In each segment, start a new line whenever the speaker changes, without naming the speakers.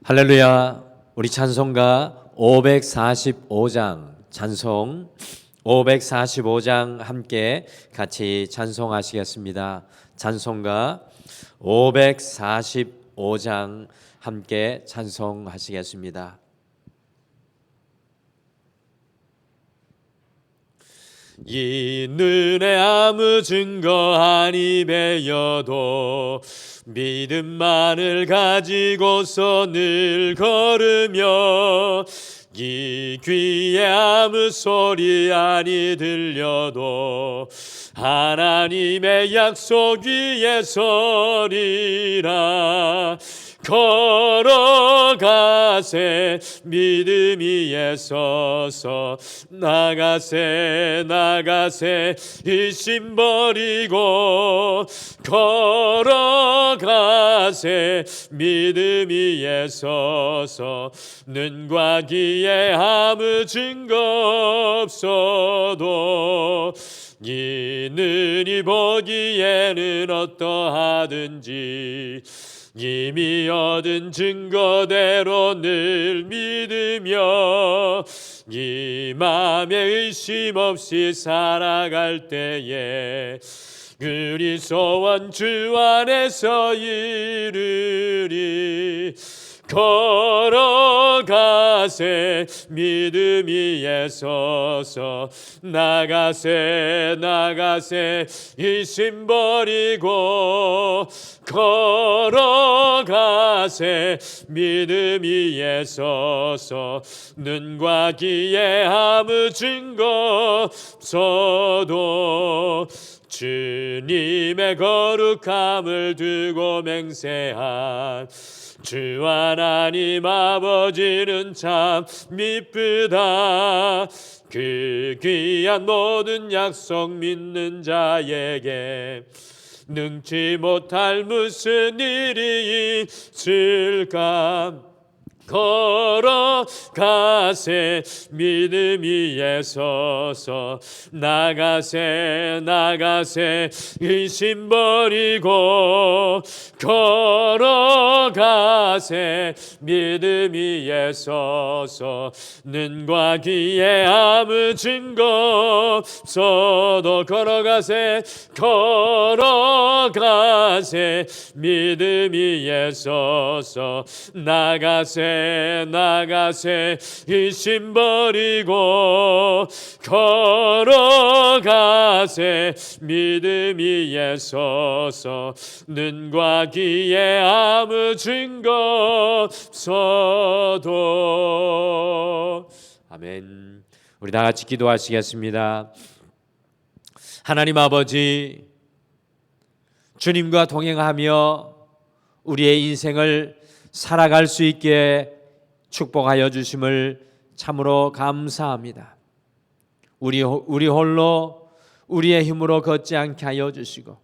할렐루야. 우리 찬송가 545장 찬송 545장 함께 같이 찬송하시겠습니다. 찬송가 545장 함께 찬송하시겠습니다. 이 눈에 아무 증거 아니 배여도 믿음만을 가지고서 늘 걸으며 이 귀에 아무 소리 아니 들려도 하나님의 약속 위에 서리라. 걸어가세 믿음 위에 서서 나가세 일심 버리고 걸어가세 믿음 위에 서서 눈과 귀에 아무 증거 없어도 이 눈이 보기에는 어떠하든지 이미 얻은 증거대로 늘 믿으며 이 맘에 의심 없이 살아갈 때에 우리 소원 주 안에서 이루리. 걸어가세 믿음 위에 서서 나가세 일심 버리고 걸어가세 믿음 위에 서서 눈과 귀에 아무 증거 없어도 주님의 거룩함을 두고 맹세한 주 하나님 아버지는 참 미쁘다. 그 귀한 모든 약속 믿는 자에게 능치 못할 무슨 일이 있을까. 걸어가세 믿음 위에 서서 나가세 의심 버리고 걸어가세 믿음 위에 서서 눈과 귀에 아무 증거 없어도 걸어가세 믿음 위에 서서 나가세 일심 버리고 걸어가세 믿음 위에 서서 눈과 귀에 아무 증거 없어도. 아멘. 우리 다 같이 기도하시겠습니다. 하나님 아버지, 주님과 동행하며 우리의 인생을 살아갈 수 있게 축복하여 주심을 참으로 감사합니다. 우리 홀로 우리의 힘으로 걷지 않게 하여 주시고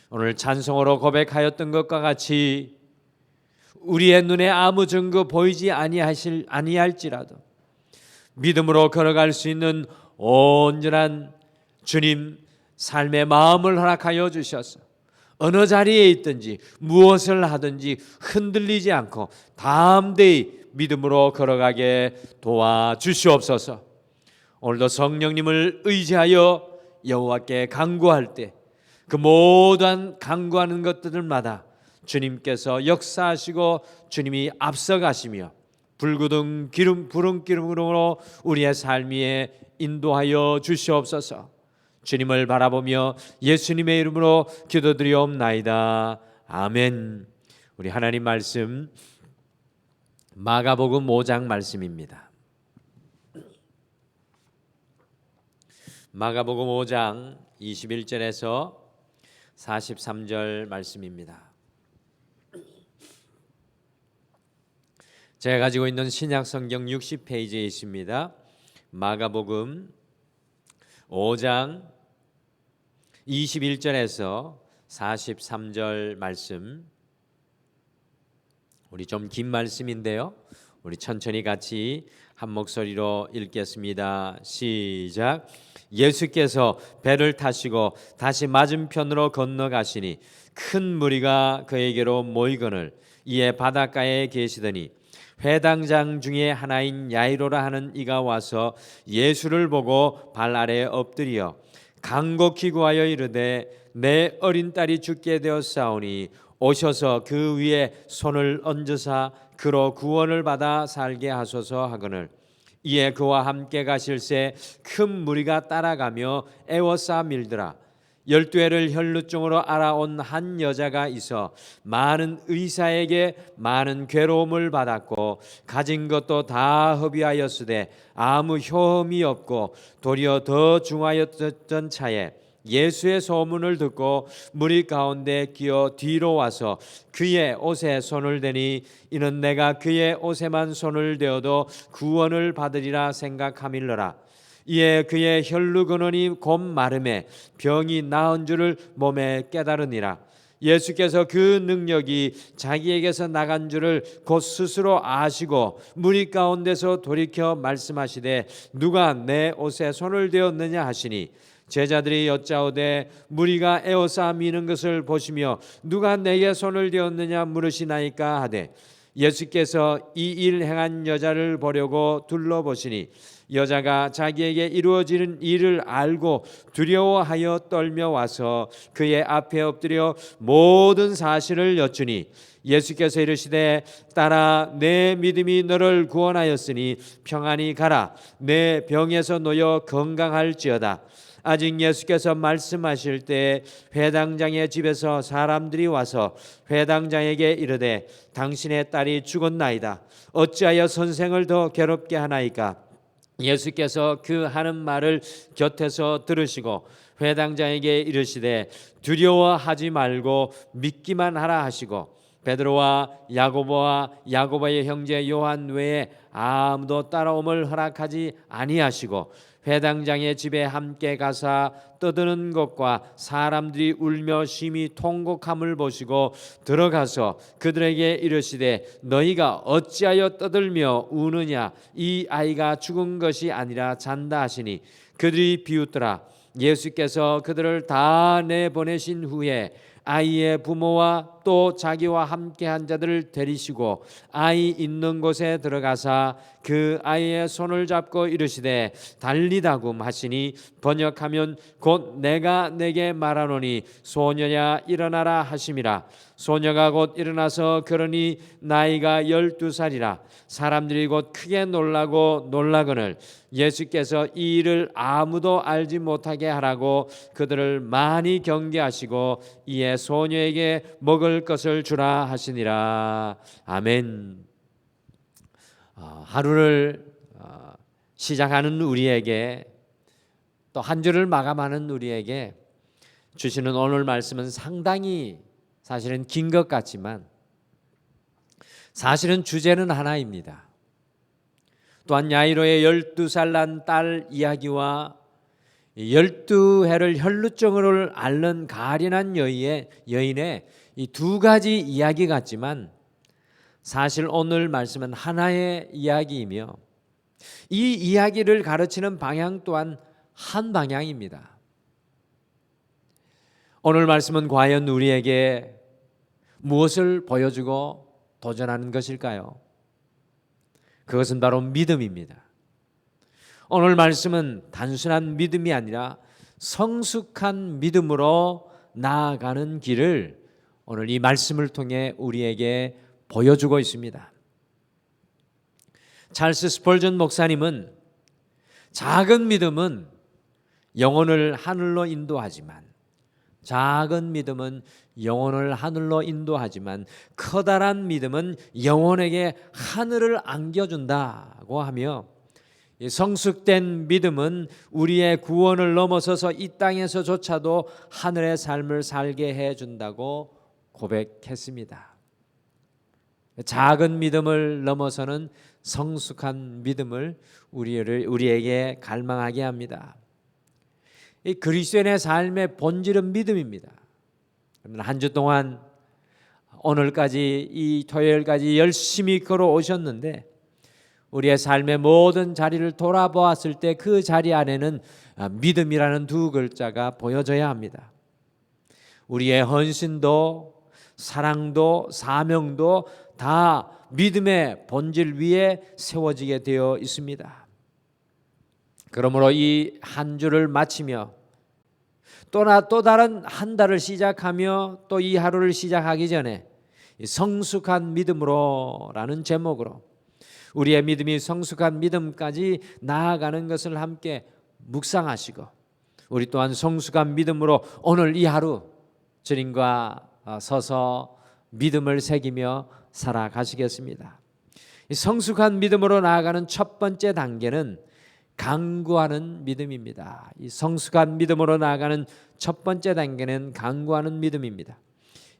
오늘 찬송으로 고백하였던 것과 같이 우리의 눈에 아무 증거 보이지 아니할지라도 믿음으로 걸어갈 수 있는 온전한 주님 삶의 마음을 허락하여 주셔서 어느 자리에 있든지 무엇을 하든지 흔들리지 않고 담대히 믿음으로 걸어가게 도와주시옵소서. 오늘도 성령님을 의지하여 여호와께 간구할 때 그 모든 간구하는 것들마다 주님께서 역사하시고 주님이 앞서가시며 불구등 부른 기름으로 우리의 삶 위에 인도하여 주시옵소서. 주님을 바라보며 예수님의 이름으로 기도드리옵나이다. 아멘. 우리 하나님 말씀 마가복음 5장 말씀입니다. 마가복음 5장 21절에서 43절 말씀입니다. 제가 가지고 있는 신약성경 60페이지에 있습니다. 마가복음 5장 21절에서 43절 말씀, 우리 좀 긴 말씀인데요, 우리 천천히 같이 한 목소리로 읽겠습니다. 시작. 예수께서 배를 타시고 다시 맞은편으로 건너가시니 큰 무리가 그에게로 모이거늘 이에 바닷가에 계시더니 회당장 중에 하나인 야이로라 하는 이가 와서 예수를 보고 발 아래에 엎드려 간곡히 구하여 이르되 내 어린 딸이 죽게 되었사오니 오셔서 그 위에 손을 얹으사 그로 구원을 받아 살게 하소서 하거늘 이에 그와 함께 가실새 큰 무리가 따라가며 애워싸 밀더라. 12해를 혈루증으로 알아온 한 여자가 있어 많은 의사에게 많은 괴로움을 받았고 가진 것도 다 허비하였으되 아무 효험이 없고 도리어 더 중하였던 차에 예수의 소문을 듣고 무리 가운데 끼어 뒤로 와서 그의 옷에 손을 대니 이는 내가 그의 옷에만 손을 대어도 구원을 받으리라 생각함일러라. 이에 그의 혈루 근원이 곧 마름에 병이 나은 줄을 몸에 깨달으니라. 예수께서 그 능력이 자기에게서 나간 줄을 곧 스스로 아시고 무리 가운데서 돌이켜 말씀하시되 누가 내 옷에 손을 대었느냐 하시니 제자들이 여짜오되 무리가 에워싸 미는 것을 보시며 누가 내게 손을 대었느냐 물으시나이까 하되 예수께서 이 일 행한 여자를 보려고 둘러보시니 여자가 자기에게 이루어지는 일을 알고 두려워하여 떨며 와서 그의 앞에 엎드려 모든 사실을 여쭈니 예수께서 이르시되 딸아 내 믿음이 너를 구원하였으니 평안히 가라 내 병에서 놓여 건강할지어다. 아직 예수께서 말씀하실 때 회당장의 집에서 사람들이 와서 회당장에게 이르되 당신의 딸이 죽었나이다. 어찌하여 선생을 더 괴롭게 하나이까? 예수께서 그 하는 말을 곁에서 들으시고 회당장에게 이르시되 두려워하지 말고 믿기만 하라 하시고 베드로와 야고보와 야고보의 형제 요한 외에 아무도 따라옴을 허락하지 아니하시고 회당장의 집에 함께 가사 떠드는 것과 사람들이 울며 심히 통곡함을 보시고 들어가서 그들에게 이르시되 너희가 어찌하여 떠들며 우느냐 이 아이가 죽은 것이 아니라 잔다 하시니 그들이 비웃더라. 예수께서 그들을 다 내보내신 후에 아이의 부모와 또 자기와 함께한 자들을 데리시고 아이 있는 곳에 들어가사 그 아이의 손을 잡고 이르시되 달리다굼 하시니 번역하면 곧 내가 내게 말하노니 소녀야 일어나라 하심이라. 소녀가 곧 일어나서 걸으니 나이가 12살이라. 사람들이 곧 크게 놀라고 놀라거늘 예수께서 이 일을 아무도 알지 못하게 하라고 그들을 많이 경계하시고 이에 소녀에게 먹을 것을 주라 하시니라. 아멘. 하루를 시작하는 우리에게 또 한 주를 마감하는 우리에게 주시는 오늘 말씀은 상당히 사실은 긴 것 같지만 사실은 주제는 하나입니다. 또한 야이로의 12살 난 딸 이야기와 12해를 혈루증을 앓는 가련한 여인의 이 두 가지 이야기 같지만 사실 오늘 말씀은 하나의 이야기이며 이 이야기를 가르치는 방향 또한 한 방향입니다. 오늘 말씀은 과연 우리에게 무엇을 보여주고 도전하는 것일까요? 그것은 바로 믿음입니다. 오늘 말씀은 단순한 믿음이 아니라 성숙한 믿음으로 나아가는 길을 오늘 이 말씀을 통해 우리에게 보여주고 있습니다. 찰스 스펄전 목사님은 작은 믿음은 영혼을 하늘로 인도하지만 작은 믿음은 영혼을 하늘로 인도하지만 커다란 믿음은 영혼에게 하늘을 안겨준다고 하며 성숙된 믿음은 우리의 구원을 넘어서서 이 땅에서조차도 하늘의 삶을 살게 해준다고 고백했습니다. 작은 믿음을 넘어서는 성숙한 믿음을 우리에게 갈망하게 합니다. 이 그리스도인의 삶의 본질은 믿음입니다. 한 주 동안 오늘까지 이 토요일까지 열심히 걸어오셨는데 우리의 삶의 모든 자리를 돌아보았을 때 그 자리 안에는 믿음이라는 두 글자가 보여져야 합니다. 우리의 헌신도 사랑도 사명도 다 믿음의 본질 위에 세워지게 되어 있습니다. 그러므로 이 한 주를 마치며 또 다른 한 달을 시작하며 또 이 하루를 시작하기 전에 성숙한 믿음으로라는 제목으로 우리의 믿음이 성숙한 믿음까지 나아가는 것을 함께 묵상하시고 우리 또한 성숙한 믿음으로 오늘 이 하루 주님과 서서 믿음을 새기며 살아가시겠습니다. 이 성숙한 믿음으로 나아가는 첫 번째 단계는 간구하는 믿음입니다. 이 성숙한 믿음으로 나아가는 첫 번째 단계는 간구하는 믿음입니다.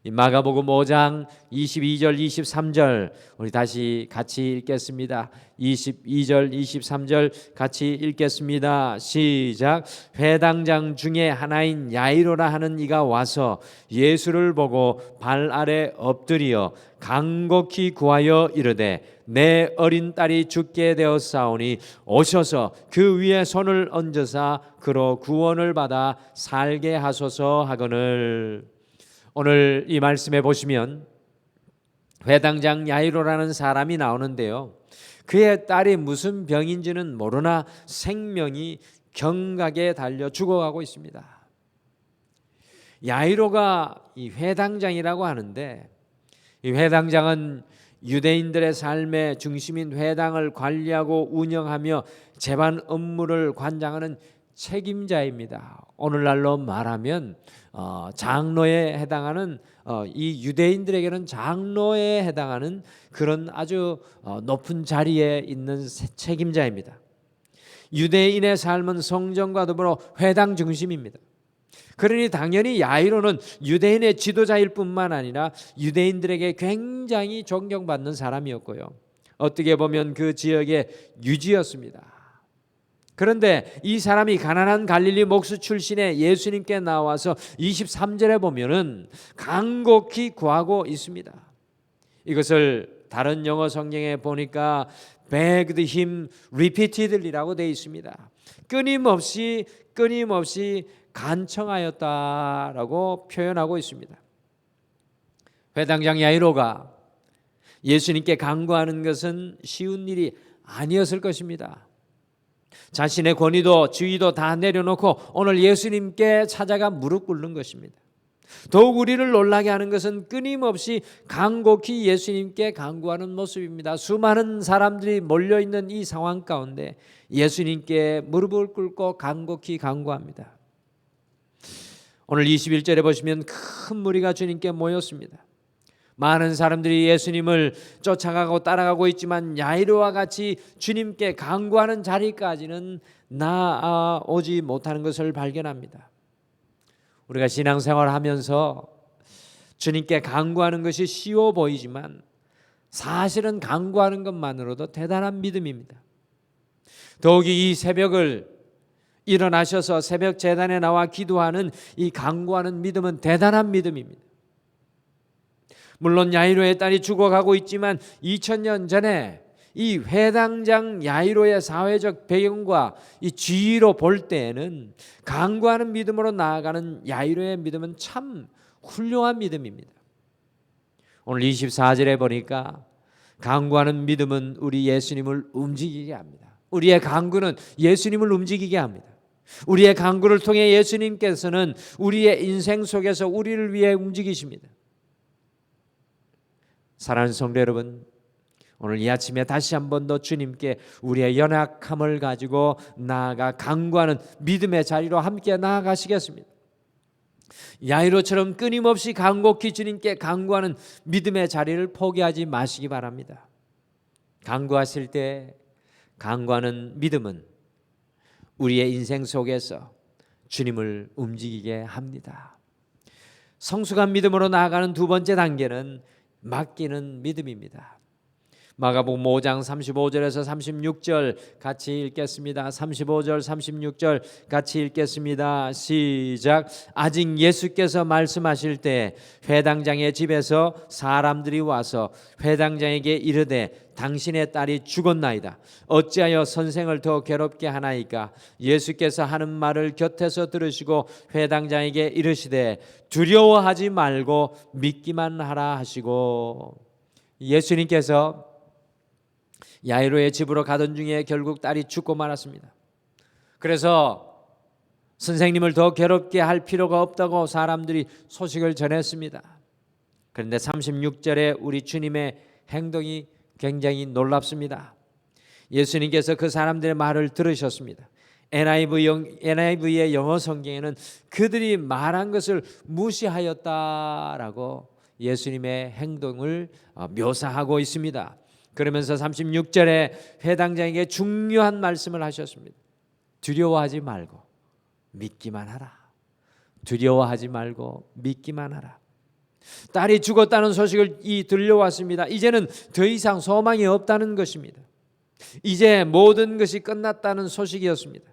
이 마가복음 5장 22절 23절 우리 다시 같이 읽겠습니다. 22절 23절 같이 읽겠습니다. 시작. 회당장 중에 하나인 야이로라 하는 이가 와서 예수를 보고 발 아래 엎드려 간곡히 구하여 이르되 내 어린 딸이 죽게 되었사오니 오셔서 그 위에 손을 얹으사 그로 구원을 받아 살게 하소서 하거늘. 오늘 이 말씀에 보시면 회당장 야이로라는 사람이 나오는데요. 그의 딸이 무슨 병인지는 모르나 생명이 경각에 달려 죽어가고 있습니다. 야이로가 이 회당장이라고 하는데 이 회당장은 유대인들의 삶의 중심인 회당을 관리하고 운영하며 재반 업무를 관장하는 책임자입니다. 오늘날로 말하면 장로에 해당하는 이 유대인들에게는 장로에 해당하는 그런 아주 높은 자리에 있는 책임자입니다. 유대인의 삶은 성전과 더불어 회당 중심입니다. 그러니 당연히 야이로는 유대인의 지도자일 뿐만 아니라 유대인들에게 굉장히 존경받는 사람이었고요. 어떻게 보면 그 지역의 유지였습니다. 그런데 이 사람이 가나안 갈릴리 목수 출신의 예수님께 나와서 23절에 보면은 간곡히 구하고 있습니다. 이것을 다른 영어 성경에 보니까 begged him repeatedly라고 되어 있습니다. 끊임없이 간청하였다라고 표현하고 있습니다. 회당장 야이로가 예수님께 간구하는 것은 쉬운 일이 아니었을 것입니다. 자신의 권위도 지위도 다 내려놓고 오늘 예수님께 찾아가 무릎 꿇는 것입니다. 더욱 우리를 놀라게 하는 것은 끊임없이 간곡히 예수님께 간구하는 모습입니다. 수많은 사람들이 몰려있는 이 상황 가운데 예수님께 무릎을 꿇고 간곡히 간구합니다. 오늘 21절에 보시면 큰 무리가 주님께 모였습니다. 많은 사람들이 예수님을 쫓아가고 따라가고 있지만 야이로와 같이 주님께 간구하는 자리까지는 나아오지 못하는 것을 발견합니다. 우리가 신앙생활을 하면서 주님께 간구하는 것이 쉬워 보이지만 사실은 간구하는 것만으로도 대단한 믿음입니다. 더욱이 이 새벽을 일어나셔서 새벽 제단에 나와 기도하는 이 간구하는 믿음은 대단한 믿음입니다. 물론 야이로의 딸이 죽어가고 있지만 2000년 전에 이 회당장 야이로의 사회적 배경과 이 지위로 볼 때에는 간구하는 믿음으로 나아가는 야이로의 믿음은 참 훌륭한 믿음입니다. 오늘 24절에 보니까 간구하는 믿음은 우리 예수님을 움직이게 합니다. 우리의 간구는 예수님을 움직이게 합니다. 우리의 간구를 통해 예수님께서는 우리의 인생 속에서 우리를 위해 움직이십니다. 사랑하는 성도 여러분, 오늘 이 아침에 다시 한 번 더 주님께 우리의 연약함을 가지고 나아가 간구하는 믿음의 자리로 함께 나아가시겠습니다. 야이로처럼 끊임없이 간곡히 주님께 간구하는 믿음의 자리를 포기하지 마시기 바랍니다. 간구하실 때 간구하는 믿음은 우리의 인생 속에서 주님을 움직이게 합니다. 성숙한 믿음으로 나아가는 두 번째 단계는 맡기는 믿음입니다. 마가복음 5장 35절에서 36절 같이 읽겠습니다. 35절 36절 같이 읽겠습니다. 시작. 아직 예수께서 말씀하실 때 회당장의 집에서 사람들이 와서 회당장에게 이르되 당신의 딸이 죽었나이다. 어찌하여 선생을 더 괴롭게 하나이까? 예수께서 하는 말을 곁에서 들으시고 회당장에게 이르시되 두려워하지 말고 믿기만 하라 하시고, 예수님께서 야이로의 집으로 가던 중에 결국 딸이 죽고 말았습니다. 그래서 선생님을 더 괴롭게 할 필요가 없다고 사람들이 소식을 전했습니다. 그런데 36절에 우리 주님의 행동이 굉장히 놀랍습니다. 예수님께서 그 사람들의 말을 들으셨습니다. NIV의 영어 성경에는 그들이 말한 것을 무시하였다라고 예수님의 행동을 묘사하고 있습니다. 그러면서 36절에 회당장에게 중요한 말씀을 하셨습니다. 두려워하지 말고 믿기만 하라. 두려워하지 말고 믿기만 하라. 딸이 죽었다는 소식을 들려왔습니다. 이제는 더 이상 소망이 없다는 것입니다. 이제 모든 것이 끝났다는 소식이었습니다.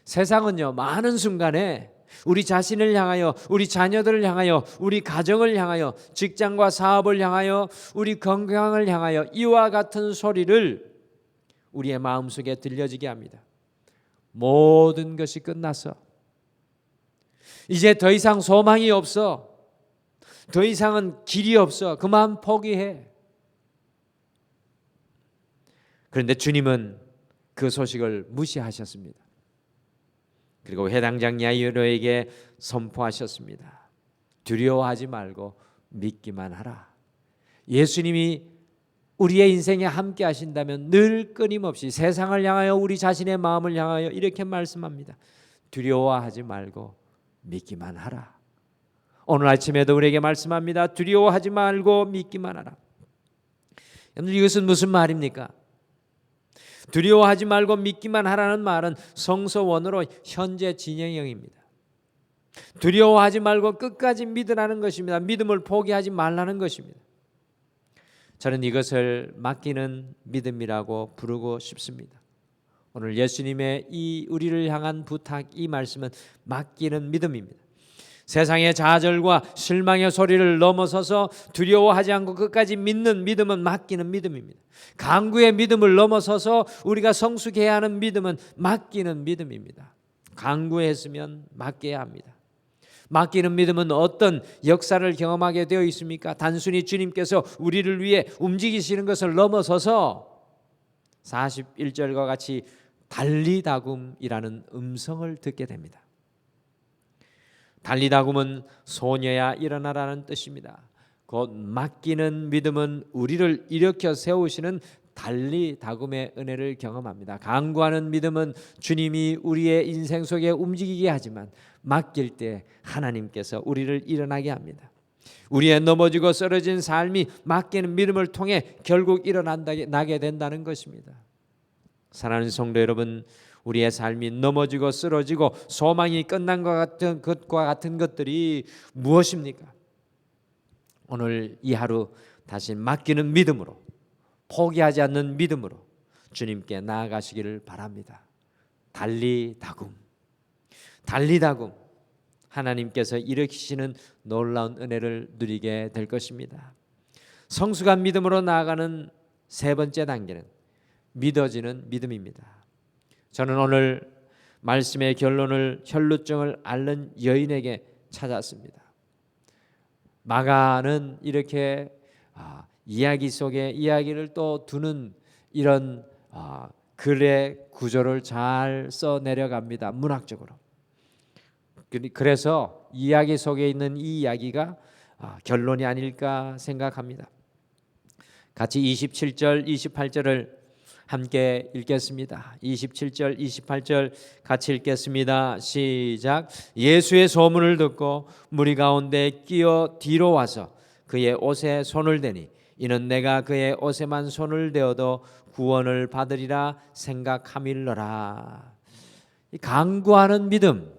세상은요, 많은 순간에 우리 자신을 향하여, 우리 자녀들을 향하여, 우리 가정을 향하여, 직장과 사업을 향하여, 우리 건강을 향하여 이와 같은 소리를 우리의 마음속에 들려지게 합니다. 모든 것이 끝났어. 이제 더 이상 소망이 없어. 더 이상은 길이 없어. 그만 포기해. 그런데 주님은 그 소식을 무시하셨습니다. 그리고 회당장 야이로에게 선포하셨습니다. 두려워하지 말고 믿기만 하라. 예수님이 우리의 인생에 함께 하신다면 늘 끊임없이 세상을 향하여, 우리 자신의 마음을 향하여 이렇게 말씀합니다. 두려워하지 말고 믿기만 하라. 오늘 아침에도 우리에게 말씀합니다. 두려워하지 말고 믿기만 하라. 이것은 무슨 말입니까? 두려워하지 말고 믿기만 하라는 말은 성서 원어로 현재 진행형입니다. 두려워하지 말고 끝까지 믿으라는 것입니다. 믿음을 포기하지 말라는 것입니다. 저는 이것을 맡기는 믿음이라고 부르고 싶습니다. 오늘 예수님의 이 우리를 향한 부탁, 이 말씀은 맡기는 믿음입니다. 세상의 좌절과 실망의 소리를 넘어서서 두려워하지 않고 끝까지 믿는 믿음은 맡기는 믿음입니다. 강구의 믿음을 넘어서서 우리가 성숙해야 하는 믿음은 맡기는 믿음입니다. 강구했으면 맡겨야 합니다. 맡기는 믿음은 어떤 역사를 경험하게 되어 있습니까? 단순히 주님께서 우리를 위해 움직이시는 것을 넘어서서 41절과 같이 달리다굼이라는 음성을 듣게 됩니다. 달리다굼은 소녀야 일어나라는 뜻입니다. 곧 맡기는 믿음은 우리를 일으켜 세우시는 달리다굼의 은혜를 경험합니다. 강구하는 믿음은 주님이 우리의 인생 속에 움직이게 하지만 맡길 때 하나님께서 우리를 일어나게 합니다. 우리의 넘어지고 쓰러진 삶이 맡기는 믿음을 통해 결국 일어나게 된다는 것입니다. 사랑하는 성도 여러분, 우리의 삶이 넘어지고 쓰러지고 소망이 끝난 것과 같은 것들이 무엇입니까? 오늘 이 하루 다시 맡기는 믿음으로, 포기하지 않는 믿음으로 주님께 나아가시기를 바랍니다. 달리다굼, 하나님께서 일으키시는 놀라운 은혜를 누리게 될 것입니다. 성숙한 믿음으로 나아가는 세 번째 단계는 믿어지는 믿음입니다. 저는 오늘 말씀의 결론을, 혈루증을 앓는 여인에게 찾았습니다. 마가는 이렇게 이야기 속에 이야기를 또 두는 이런 글의 구조를 잘 써내려갑니다. 문학적으로. 그래서 이야기 속에 있는 이 이야기가 결론이 아닐까 생각합니다. 같이 27절, 28절을 함께 읽겠습니다. 27절, 28절 같이 읽겠습니다. 시작. 예수의 소문을 듣고 무리 가운데 끼어 뒤로 와서 그의 옷에 손을 대니 이는 내가 그의 옷에만 손을 대어도 구원을 받으리라 생각함일러라. 이 강구하는 믿음,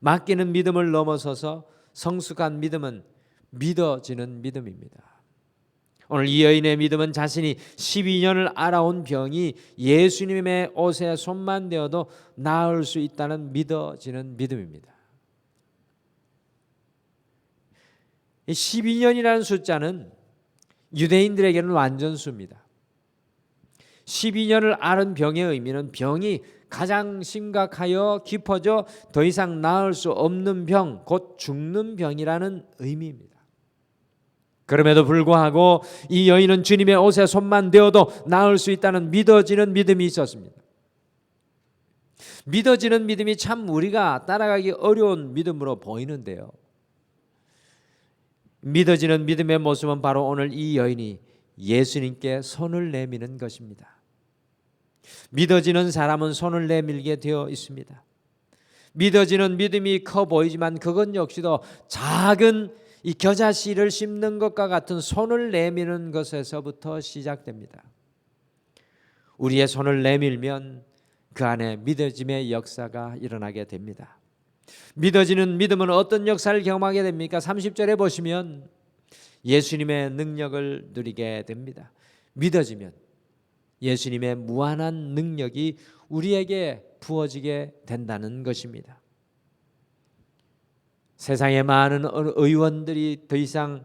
맡기는 믿음을 넘어서서 성숙한 믿음은 믿어지는 믿음입니다. 오늘 이 여인의 믿음은 자신이 12년을 앓아온 병이 예수님의 옷에 손만 대어도 나을 수 있다는 믿어지는 믿음입니다. 12년이라는 숫자는 유대인들에게는 완전수입니다. 12년을 앓은 병의 의미는 병이 가장 심각하여 깊어져 더 이상 나을 수 없는 병, 곧 죽는 병이라는 의미입니다. 그럼에도 불구하고 이 여인은 주님의 옷에 손만 대어도 나을 수 있다는 믿어지는 믿음이 있었습니다. 믿어지는 믿음이 참 우리가 따라가기 어려운 믿음으로 보이는데요. 믿어지는 믿음의 모습은 바로 오늘 이 여인이 예수님께 손을 내미는 것입니다. 믿어지는 사람은 손을 내밀게 되어 있습니다. 믿어지는 믿음이 커 보이지만 그것 역시도 작은 이 겨자씨를 씹는 것과 같은 손을 내미는 것에서부터 시작됩니다. 우리의 손을 내밀면 그 안에 믿어짐의 역사가 일어나게 됩니다. 믿어지는 믿음은 어떤 역사를 경험하게 됩니까? 30절에 보시면 예수님의 능력을 누리게 됩니다. 믿어지면 예수님의 무한한 능력이 우리에게 부어지게 된다는 것입니다. 세상에 많은 의원들이 더 이상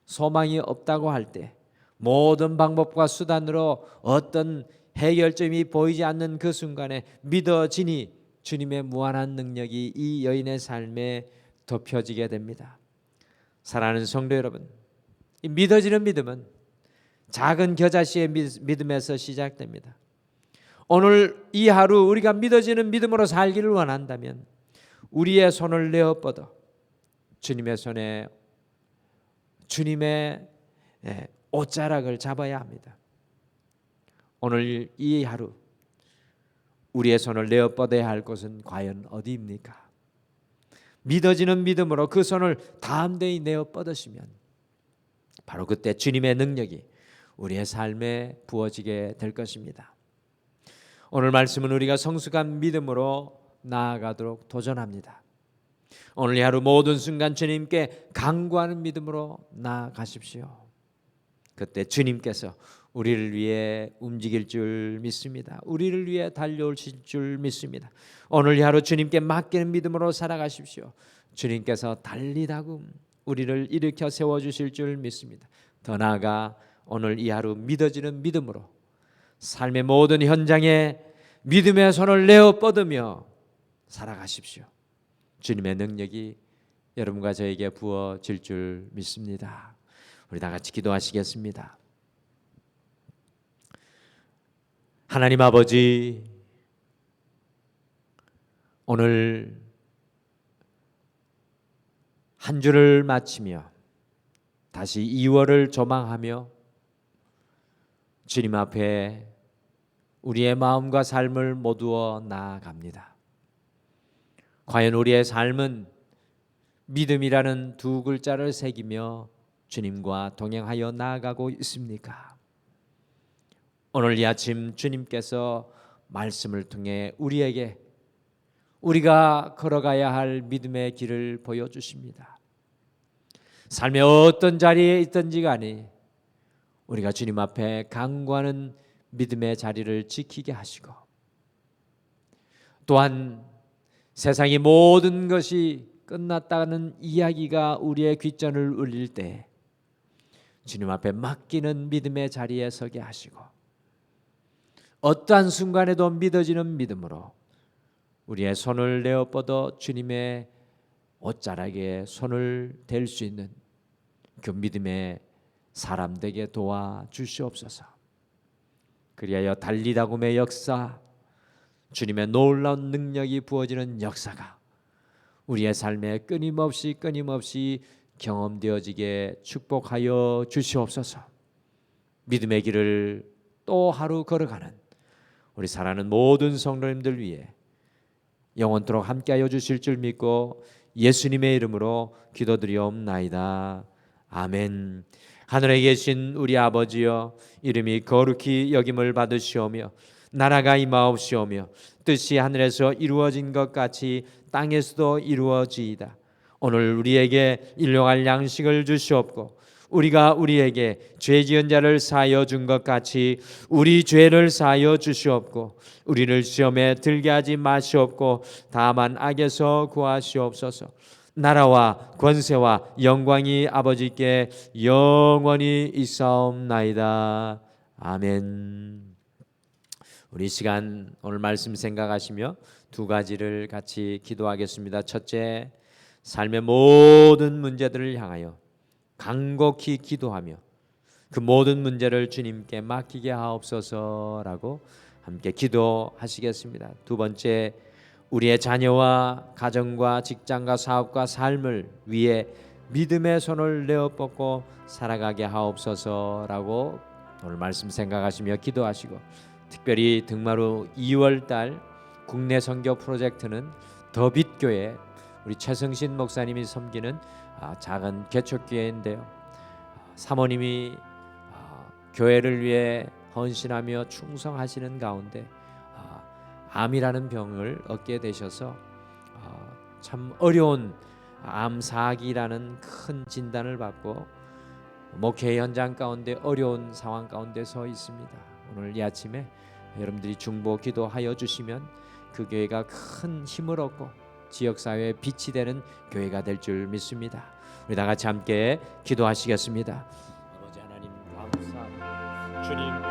소망이 없다고 할 때 모든 방법과 수단으로 어떤 해결점이 보이지 않는 그 순간에 믿어지니 주님의 무한한 능력이 이 여인의 삶에 덮여지게 됩니다. 사랑하는 성도 여러분, 이 믿어지는 믿음은 작은 겨자씨의 믿음에서 시작됩니다. 오늘 이 하루 우리가 믿어지는 믿음으로 살기를 원한다면 우리의 손을 내어 뻗어 주님의 손에 주님의 옷자락을 잡아야 합니다. 오늘 이 하루 우리의 손을 내어 뻗어야 할 곳은 과연 어디입니까? 믿어지는 믿음으로 그 손을 담대히 내어 뻗으시면 바로 그때 주님의 능력이 우리의 삶에 부어지게 될 것입니다. 오늘 말씀은 우리가 성숙한 믿음으로 나아가도록 도전합니다. 오늘 이 하루 모든 순간 주님께 간구하는 믿음으로 나아가십시오. 그때 주님께서 우리를 위해 움직일 줄 믿습니다. 우리를 위해 달려오실 줄 믿습니다. 오늘 이 하루 주님께 맡기는 믿음으로 살아가십시오. 주님께서 달리다금 우리를 일으켜 세워주실 줄 믿습니다. 더 나아가 오늘 이 하루 믿어지는 믿음으로 삶의 모든 현장에 믿음의 손을 내어 뻗으며 살아가십시오. 주님의 능력이 여러분과 저에게 부어질 줄 믿습니다. 우리 다 같이 기도하시겠습니다. 하나님 아버지, 오늘 한 주를 마치며 다시 2월을 조망하며 주님 앞에 우리의 마음과 삶을 모두어 나아갑니다. 과연 우리의 삶은 믿음이라는 두 글자를 새기며 주님과 동행하여 나아가고 있습니까? 오늘 이 아침 주님께서 말씀을 통해 우리에게 우리가 걸어가야 할 믿음의 길을 보여주십니다. 삶의 어떤 자리에 있든지 간에 우리가 주님 앞에 간구하는 믿음의 자리를 지키게 하시고, 또한 세상의 모든 것이 끝났다는 이야기가 우리의 귓전을 울릴 때 주님 앞에 맡기는 믿음의 자리에 서게 하시고, 어떠한 순간에도 믿어지는 믿음으로 우리의 손을 내어 뻗어 주님의 옷자락에 손을 댈 수 있는 그 믿음의 사람 되게 도와주시옵소서. 그리하여 달리다굼의 역사, 주님의 놀라운 능력이 부어지는 역사가 우리의 삶에 끊임없이 경험되어지게 축복하여 주시옵소서. 믿음의 길을 또 하루 걸어가는 우리 사랑하는 모든 성도님들 위해 영원토록 함께하여 주실 줄 믿고 예수님의 이름으로 기도드리옵나이다. 아멘. 하늘에 계신 우리 아버지여, 이름이 거룩히 여김을 받으시오며 나라가 임하옵시오며 뜻이 하늘에서 이루어진 것 같이 땅에서도 이루어지이다. 오늘 우리에게 일용할 양식을 주시옵고 우리가 우리에게 죄 지은 자를 사하여 준 것 같이 우리 죄를 사하여 주시옵고 우리를 시험에 들게 하지 마시옵고 다만 악에서 구하시옵소서. 나라와 권세와 영광이 아버지께 영원히 있사옵나이다. 아멘. 우리 시간 오늘 말씀 생각하시며 두 가지를 같이 기도하겠습니다. 첫째, 삶의 모든 문제들을 향하여 간곡히 기도하며 그 모든 문제를 주님께 맡기게 하옵소서라고 함께 기도하시겠습니다. 두 번째, 우리의 자녀와 가정과 직장과 사업과 삶을 위해 믿음의 손을 내어 뻗고 살아가게 하옵소서라고 오늘 말씀 생각하시며 기도하시고, 특별히 등마루 2월달 국내 선교 프로젝트는 더빛교회 우리 최승신 목사님이 섬기는 작은 개척교회인데요. 사모님이 교회를 위해 헌신하며 충성하시는 가운데 암이라는 병을 얻게 되셔서 참 어려운 암사기라는 큰 진단을 받고 목회 현장 가운데 어려운 상황 가운데 서 있습니다. 오늘 이 아침에 여러분들이 중보 기도하여 주시면 그 교회가 큰 힘을 얻고 지역사회에 빛이 되는 교회가 될 줄 믿습니다. 우리 다 같이 함께 기도하시겠습니다. 아버지 하나님 감사합니다. 주님